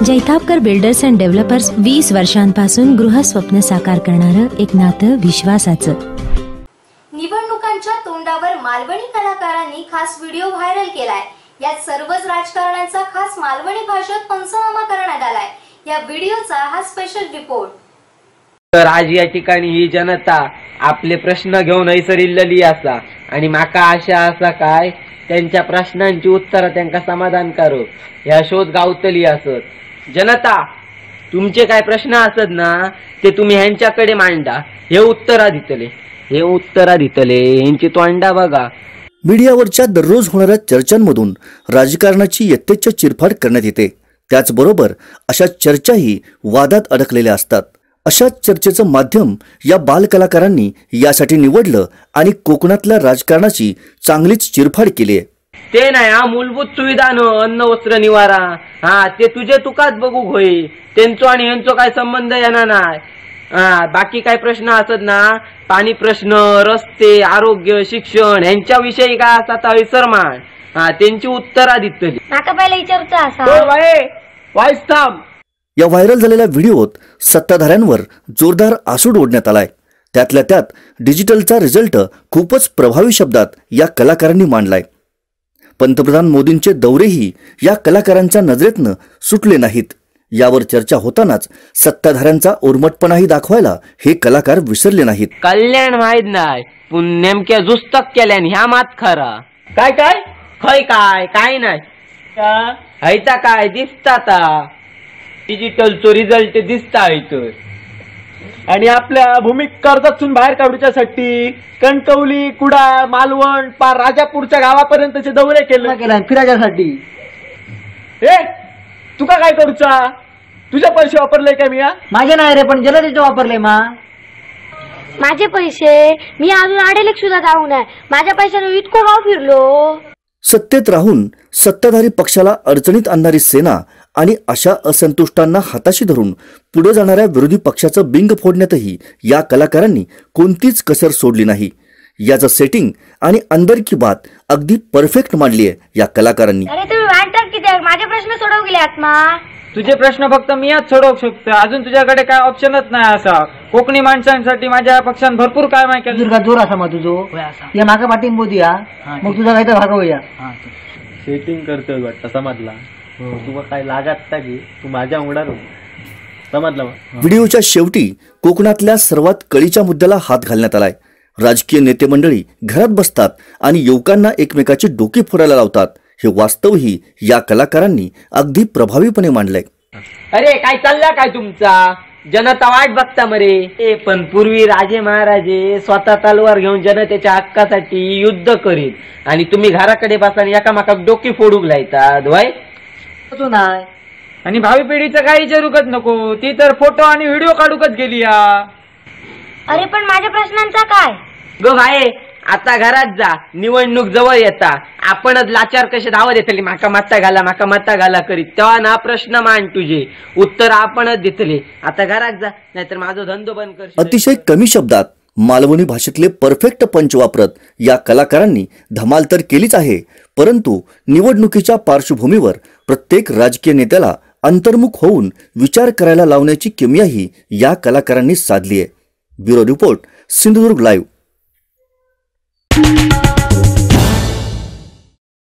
Jaitapkar builders and developers 20 वर्षांपासून गृहस्वप्न साकार करणारं एक नातं विश्वासाचं। निवडणुकांच्या तोंडावर मालवणी कलाकारांनी खास व्हिडिओ व्हायरल केलाय। यात सर्वच राजकारण्यांचा खास मालवणी भाषेत पंचनामा करण्यात आलाय। या व्हिडिओचा हा स्पेशल रिपोर्ट। तर आज या ठिकाणी ही जनता आपले प्रश्न घेऊन हैसरिल्लेली असा आणि माका आशा असा काय त्यांच्या प्रश्नांची उत्तरं त्यांना समाधान करू ह्या शोध गावतली असत। जनता तुमचे काय प्रश्न असत ना ते तुम्ही ह्यांच्याकडे मांडा, हे उत्तरा दितले यांची तोंडा बघा। मीडियावरच्या दररोज होणाऱ्या चर्चांमधून राजकारणाची यथेच्छ चिरफाड करण्यात येते। त्याचबरोबर अशा चर्चाही वादात अडकलेल्या असतात। अशाच चर्चेचं माध्यम या बालकलाकारांनी यासाठी निवडलं आणि कोकणातल्या राजकारणाची चांगलीच चिरफाड केली आहे। ते नाही हा मूलभूत सुविधा न अन्न वस्त्र निवारा हा ते तुझे तुकाच बघू होई, त्यांचो आणि यांचो काय संबंध येणार नाही। बाकी काय प्रश्न असत ना पाणी प्रश्न, रस्ते, आरोग्य, शिक्षण यांच्याविषयी काय असतात विसरमान त्यांची उत्तरा दितली। नाका पहिला विचारचा असा वाईस थांब। या व्हायरल झालेल्या व्हिडिओत सत्ताधाऱ्यांवर जोरदार आसूड ओढण्यात आलाय। त्यातल्या त्यात डिजिटलचा रिझल्ट खूपच प्रभावी शब्दात या कलाकारांनी मांडलाय। पंतप्रधान मोदींचे दौरेही या कलाकारांच्या नजरेतनं सुटले नाहीत। यावर चर्चा होतानाच सत्ताधाऱ्यांचा उर्मटपणाही दाखवायला हे कलाकार विसरले नाहीत। कल्याण माहित नाही पण नेमक्या जुस्तक केल्यान ह्या मात खरा काय काय खय काय काय नाही हैता काय दिसता डिजिटलचो रिझल्ट दिसता इथं। आणि आपल्या भूमी कर्जातून बाहेर काढण्यासाठी कणकवली, कुडाळ, मालवण पार राजापूरच्या गावापर्यंतचे दौरे केले फिरायसाठी। तुका काय करूचा? तुझे पैसे वापरले का मी? माझे नाही रे, पण जलदीचे वापरले माझे पैसे मी अजून आडेलेक सुद्धा जाऊ नये। माझ्या पैशाने इतकं गाव फिरलो। सत्तेत राहून सत्ताधारी पक्षाला अडचणीत आणणारी सेना आणि अशा असंतुष्टांना हाताशी धरून पुढे जाणाऱ्या विरोधी पक्षाचं बिंग फोडण्यातही या कलाकारांनी कोणतीच कसर सोडली नाही। याचं सेटिंग आणि अंदर की बात अगदी परफेक्ट मांडली आहे या कलाकारांनी। अरे तुम्ही वाटतात किती माझे प्रश्न सोडवले आत्मा? तुझे प्रश्न फक्त मी आज सोडवू शकतो, अजून तुझ्याकडे काय ऑप्शनच नाही असा। कोकणी माणसांसाठी माझ्या पक्षाने भरपूर काय माहिती केलं। जोर असा मग तुझो या मागा पाठींबो दिया मग तुझा काय तर भाग होया सेटिंग करतोय वाटतं समजला। तुला काय लागत की तू माझ्या उडार समजला। व्हिडिओच्या शेवटी कोकणातल्या सर्वात कळीच्या मुद्द्याला हात घालण्यात आलाय। राजकीय नेते मंडळी घरात बसतात आणि युवकांना एकमेकाची डोकी फोडायला लावतात। हे वास्तवही या कलाकारांनी अगदी प्रभावीपणे मांडलंय। अरे काय चालला काय तुमचा? जनता वाट बघता मरे। पण पूर्वी राजे महाराजे स्वतः तलवार घेऊन जनतेच्या हक्कासाठी युद्ध करीत आणि तुम्ही घराकडे बसा एकामेकाक डोकी फोडूक लायतात वय नाही। आणि भावी पिढीचं काही विचारूकच नको, ती तर फोटो आणि व्हिडिओ काढूकच गेली। अरे पण माझ्या प्रश्नांचा काय गो भाई? आता घरात जा, निवडणूक जवळ येता आपणच लाचार कसे धावत येतली माका मत्ता घाला करीत तेव्हा ना प्रश्न मांड, तुझे उत्तर आपणच देतले। आता घरात जा नाहीतर माझा धंदो बंद कर। अतिशय कमी शब्दात मालवणी भाषेतले परफेक्ट पंच वापरत या कलाकारांनी धमाल तर केलीच आहे, परंतु निवडणुकीच्या पार्श्वभूमीवर प्रत्येक राजकीय नेत्याला अंतर्मुख होऊन विचार करायला लावण्याची किमयाही या कलाकारांनी साधली आहे। Bureau report, Sindhudurg live.